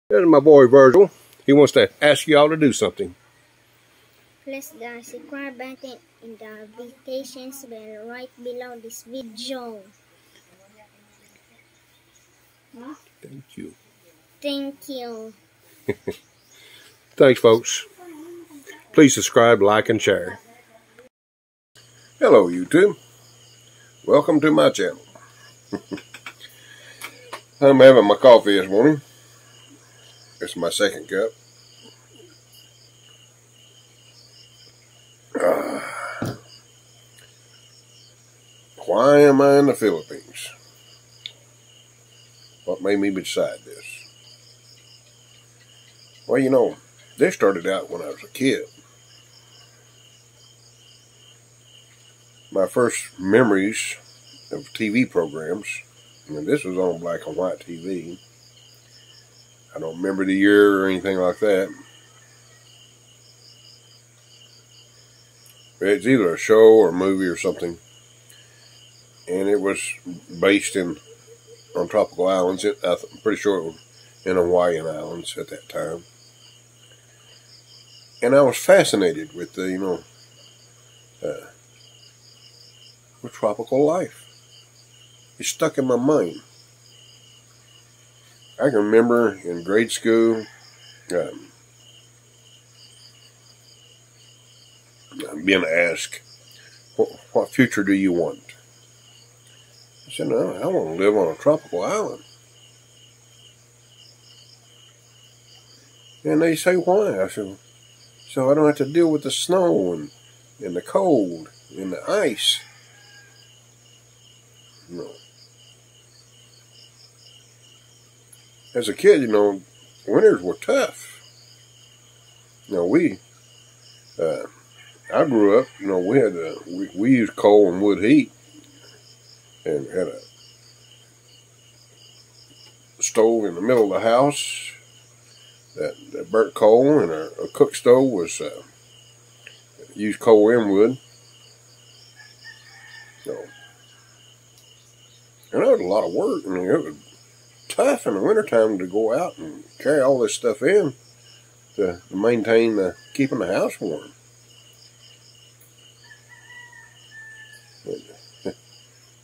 There's my boy Virgil. He wants to ask y'all to do something. Press the subscribe button and the notifications bell right below this video. Thank you. Thank you. Thanks, folks. Please subscribe, like, and share. Hello, YouTube. Welcome to my channel. I'm having my coffee this morning. It's my second cup. Why am I in the Philippines? What made me decide this? Well, you know, this started out when I was a kid. My first memories of TV programs, and this was on black and white TV. I don't remember the year or anything like that. It's either a show or a movie or something. And it was based on tropical islands. I'm pretty sure it was in Hawaiian Islands at that time. And I was fascinated with the, with tropical life. It stuck in my mind. I can remember in grade school, being asked, what future do you want? I said, no, I want to live on a tropical island. And they say, why? I said, so I don't have to deal with the snow and the cold and the ice. No. As a kid, winters were tough. I grew up, we had we used coal and wood heat, and had a stove in the middle of the house that burnt coal, and a cook stove was used coal and wood. And that was a lot of work. It was tough in the wintertime to go out and carry all this stuff in to maintain keeping the house warm.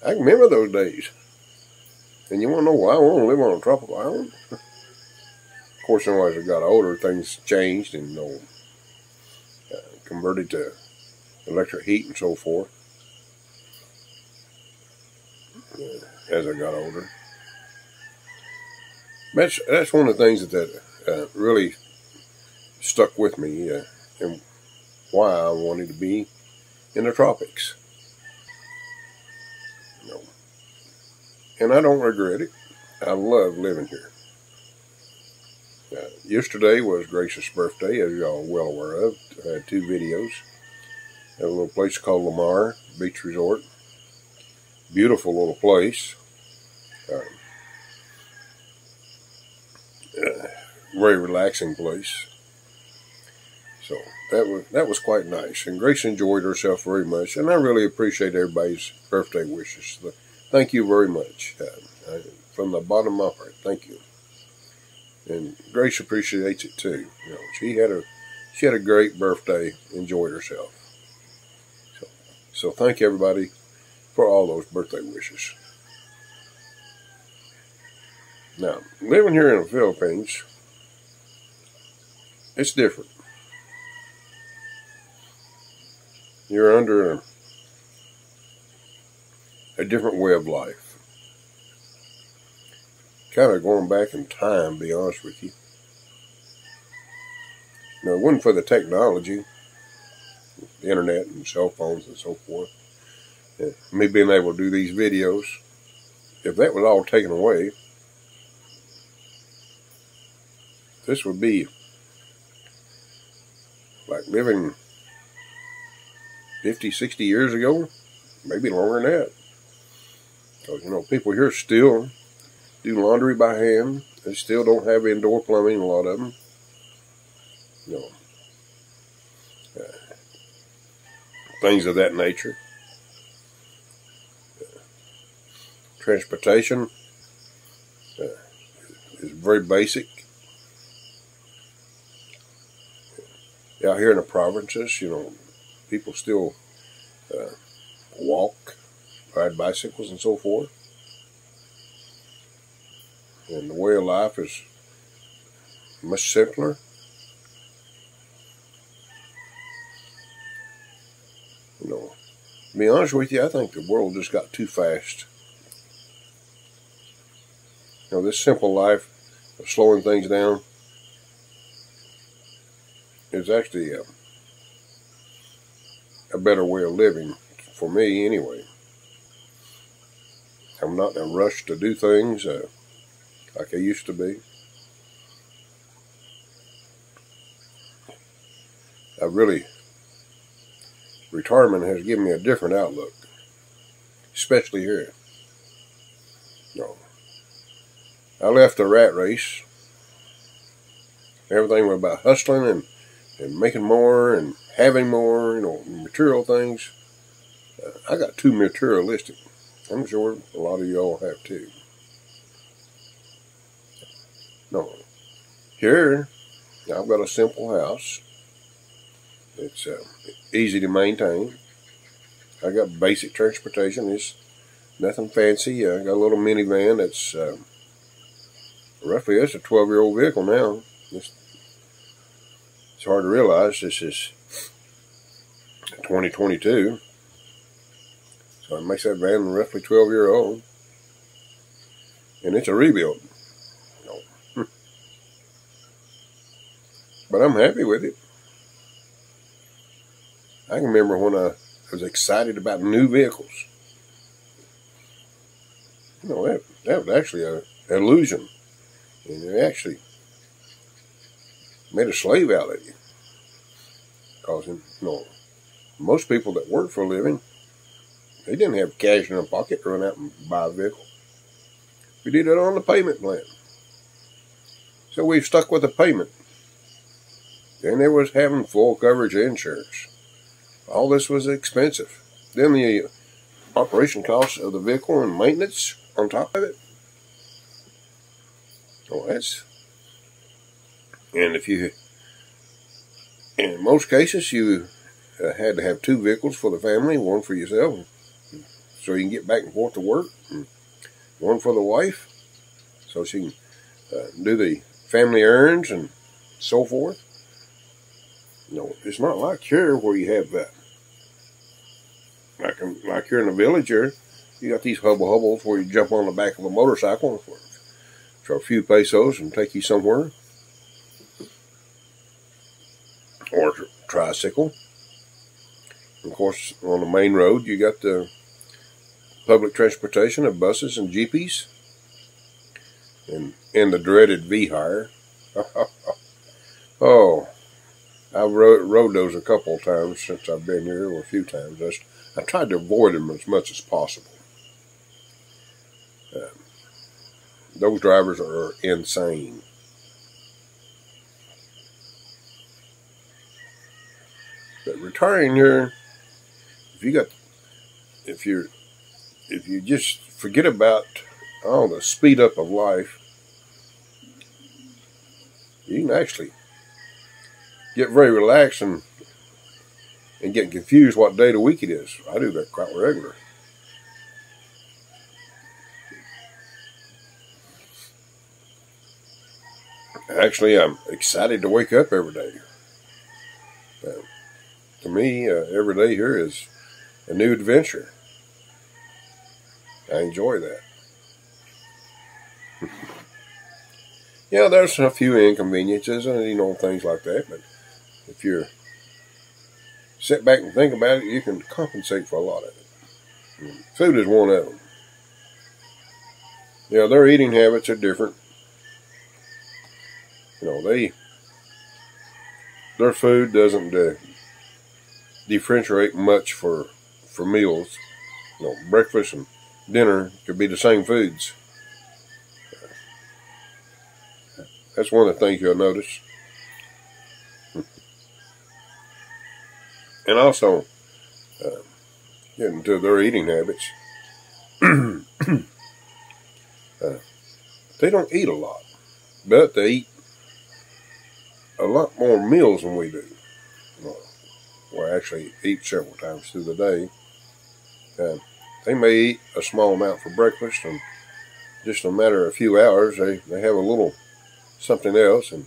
I can remember those days. And you want to know why I want to live on a tropical island? Of course, as I got older, things changed and converted to electric heat and so forth as I got older. That's one of the things that really stuck with me and why I wanted to be in the tropics. And I don't regret it. I love living here. Yesterday was Grace's birthday, as y'all are well aware of. I had 2 videos. At a little place called Lamar Beach Resort. Beautiful little place. Very relaxing place. So that was quite nice. And Grace enjoyed herself very much. And I really appreciate everybody's birthday wishes. Thank you very much. From the bottom of my heart, thank you. And Grace appreciates it too. She had a great birthday, enjoyed herself. So thank everybody for all those birthday wishes. Now, living here in the Philippines, it's different. You're under a different way of life. Kind of going back in time, to be honest with you. Now, it wasn't for the technology, the internet and cell phones and so forth, me being able to do these videos. If that was all taken away, this would be like living 50, 60 years ago, maybe longer than that. Because, people here still do laundry by hand. They still don't have indoor plumbing, a lot of them. Things of that nature. Transportation is very basic. out here in the provinces, people still walk, ride bicycles, and so forth. And the way of life is much simpler. To be honest with you, I think the world just got too fast. This simple life of slowing things down is actually a better way of living, for me anyway. I'm not in a rush to do things like I used to be. Retirement has given me a different outlook, especially here. I left the rat race. Everything was about hustling and making more and having more, material things. I got too materialistic. I'm sure a lot of y'all have too. Here, I've got a simple house. It's easy to maintain. I got basic transportation. It's nothing fancy. I got a little minivan that's roughly, it's a 12-year-old vehicle now. It's hard to realize this is 2022. So it makes that van roughly 12-year-old. And it's a rebuild. But I'm happy with it. I can remember when I was excited about new vehicles. That was actually an illusion. And it actually made a slave out of you. Because, most people that work for a living, they didn't have cash in their pocket to run out and buy a vehicle. We did it on the payment plan. So we've stuck with the payment. Then there was having full coverage insurance. All this was expensive. Then the operation costs of the vehicle and maintenance on top of it. And in most cases, you had to have 2 vehicles for the family, one for yourself, so you can get back and forth to work, and one for the wife, so she can do the family errands and so forth. It's not like here where you have that. Like here in the village here, you got these hubbles where you jump on the back of a motorcycle for a few pesos and take you somewhere. Or a tricycle. Of course, on the main road, you got the public transportation of buses and jeepies. And the dreaded V-Hire. Oh, I've rode those a couple of times since I've been here, or a few times. I tried to avoid them as much as possible. Those drivers are insane. But retiring here, if you just forget about all the speed up of life, you can actually get very relaxed and get confused what day of the week it is. I do that quite regular. Actually, I'm excited to wake up every day. To me, every day here is a new adventure. I enjoy that. Yeah, there's a few inconveniences and things like that, but if you sit back and think about it, you can compensate for a lot of it. Food is one of them. Their eating habits are different. Their food doesn't differentiate much for meals. Breakfast and dinner could be the same foods. That's one of the things you'll notice. And also, getting to their eating habits, they don't eat a lot, but they eat a lot more meals than we do. well, actually eat several times through the day. They may eat a small amount for breakfast, and just a matter of a few hours, they have a little something else, and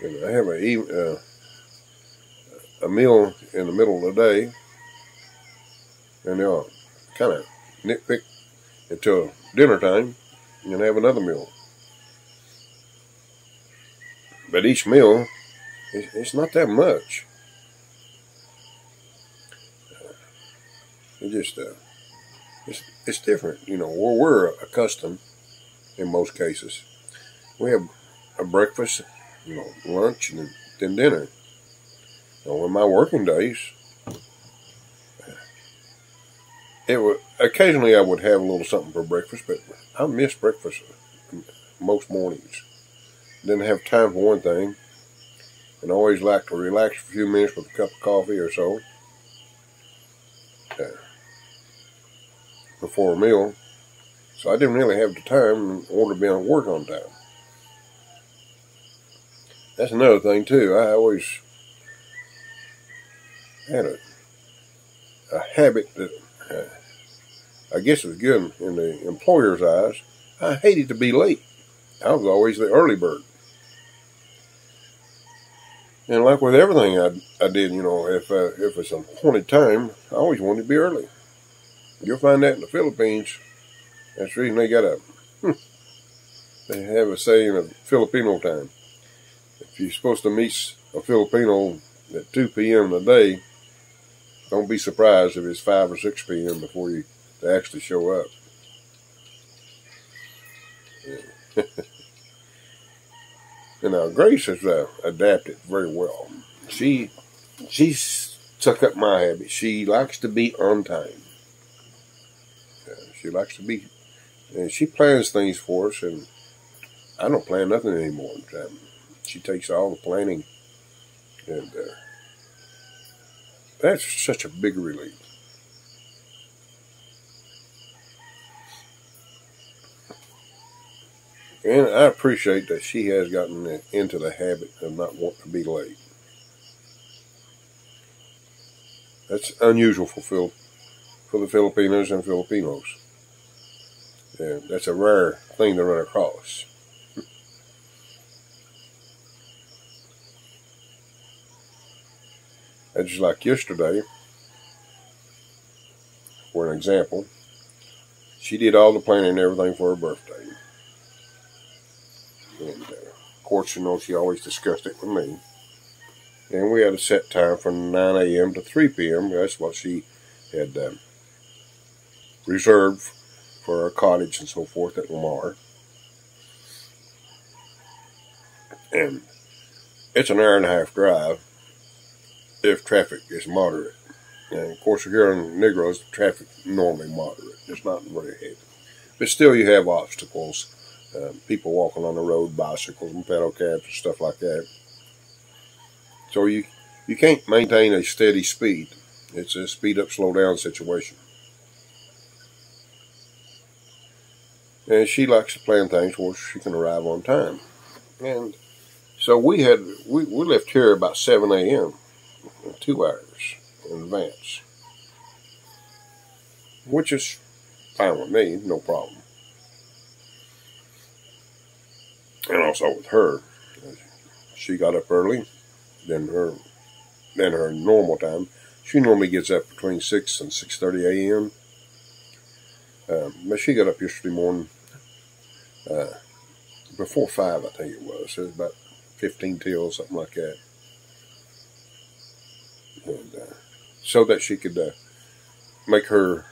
they have a meal in the middle of the day, and they'll kind of nitpick until dinner time and have another meal. But each meal, it's not that much. It just it's different, where we're accustomed in most cases. We have a breakfast, lunch, and then dinner. In my working days, occasionally I would have a little something for breakfast, but I miss breakfast most mornings. Didn't have time for one thing, and I always like to relax for a few minutes with a cup of coffee or so before a meal. So I didn't really have the time in order to be on work on time. That's another thing too. I always had a habit that I guess was good in the employer's eyes. I hated to be late. I was always the early bird. And like with everything I did, if it's an appointed time, I always wanted to be early. You'll find that in the Philippines. That's the reason they have a saying of Filipino time. If you're supposed to meet a Filipino at 2 p.m. a day, don't be surprised if it's 5 or 6 p.m. before they actually show up. Yeah. And now Grace has adapted very well. She's took up my habit. She likes to be on time. She likes to be, and she plans things for us, and I don't plan nothing anymore. She takes all the planning, and that's such a big relief. And I appreciate that she has gotten into the habit of not wanting to be late. That's unusual for the Filipinos and Filipinos. And that's a rare thing to run across. That's just like yesterday, for an example. She did all the planning and everything for her birthday. And of course, she always discussed it with me. And we had a set time from 9 a.m. to 3 p.m. That's what she had reserved for our cottage and so forth at Lamar. And it's an hour and a half drive if traffic is moderate. And of course, here in Negroes, traffic normally moderate. It's not very heavy. But still, you have obstacles. People walking on the road, bicycles and pedal cabs and stuff like that. So you can't maintain a steady speed. It's a speed up, slow down situation. And she likes to plan things where she can arrive on time. And so we left here about 7 a.m. 2 hours in advance, which is fine with me, no problem. And also with her, she got up early than her normal time. She normally gets up between 6 and 6:30 a.m. But she got up yesterday morning before 5, I think it was. It was about 15 till, something like that. And, so that she could make her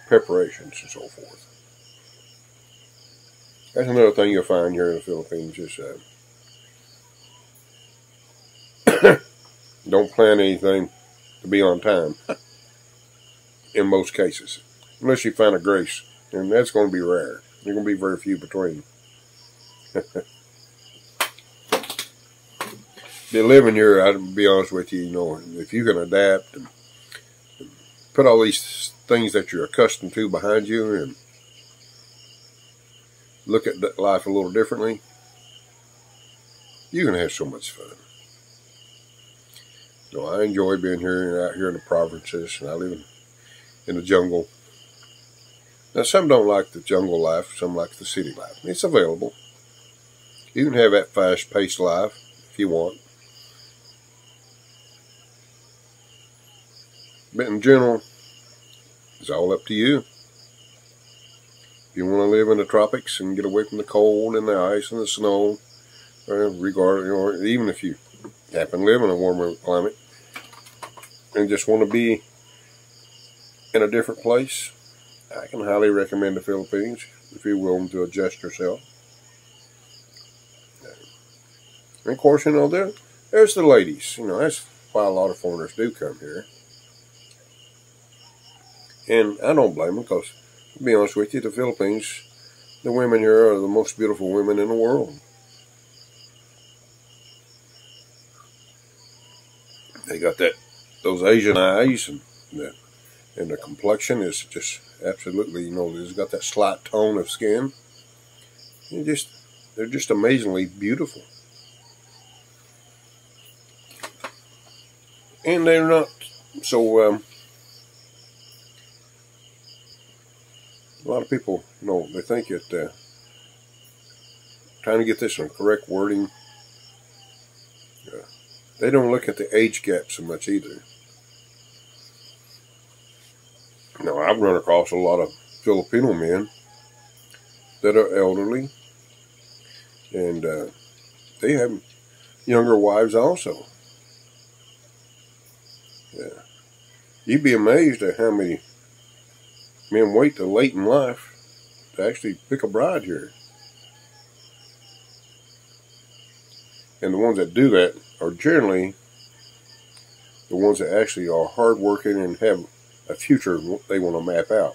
preparations and so forth. That's another thing you'll find here in the Philippines is don't plan anything to be on time in most cases. Unless you find a Grace. And that's going to be rare. There's going to be very few between. The living here, I'll be honest with you, if you can adapt and put all these things that you're accustomed to behind you and look at life a little differently, you can have so much fun. So I enjoy being here and out here in the provinces, and I live in the jungle. Now, some don't like the jungle life, some like the city life. It's available. You can have that fast-paced life if you want. But in general, it's all up to you. If you want to live in the tropics and get away from the cold and the ice and the snow, or even if you happen to live in a warmer climate and just want to be in a different place, I can highly recommend the Philippines if you're willing to adjust yourself. And of course, there's the ladies. That's why a lot of foreigners do come here. And I don't blame them, because, to be honest with you, the Philippines, the women here are the most beautiful women in the world. They got those Asian eyes, and the complexion is just absolutely, it's got that slight tone of skin. They're just amazingly beautiful. And they're not so, a lot of people, they think that, trying to get this in correct wording, they don't look at the age gap so much either. Now, I've run across a lot of Filipino men that are elderly, and they have younger wives also. Yeah. You'd be amazed at how many men wait till late in life to actually pick a bride here. And the ones that do that are generally the ones that actually are hardworking and have a future they want to map out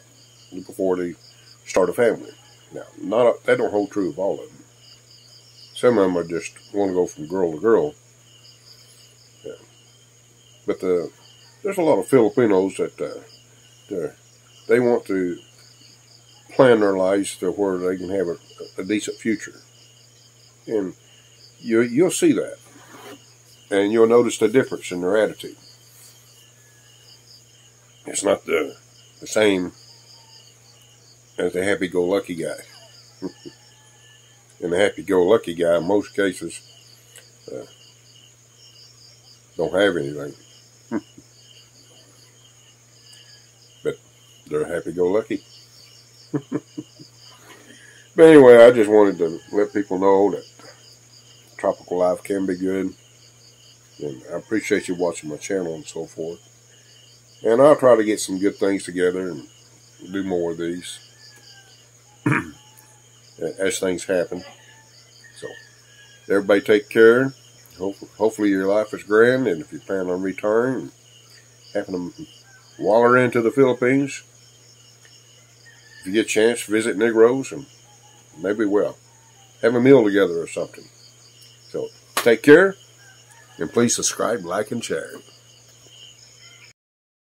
before they start a family. Now, that don't hold true of all of them. Some of them are just want to go from girl to girl. Yeah. But there's a lot of Filipinos that they want to plan their lives to where they can have a decent future. And you'll see that. And you'll notice the difference in their attitude. It's not the same as the happy-go-lucky guy. And the happy-go-lucky guy, in most cases, don't have anything. But they're happy-go-lucky. But anyway, I just wanted to let people know that tropical life can be good. And I appreciate you watching my channel and so forth. And I'll try to get some good things together and do more of these as things happen. So, everybody take care. Hopefully your life is grand, and if you plan on returning, happen to waller into the Philippines, if you get a chance, visit Negroes, and maybe we'll have a meal together or something. So, take care, and please subscribe, like, and share.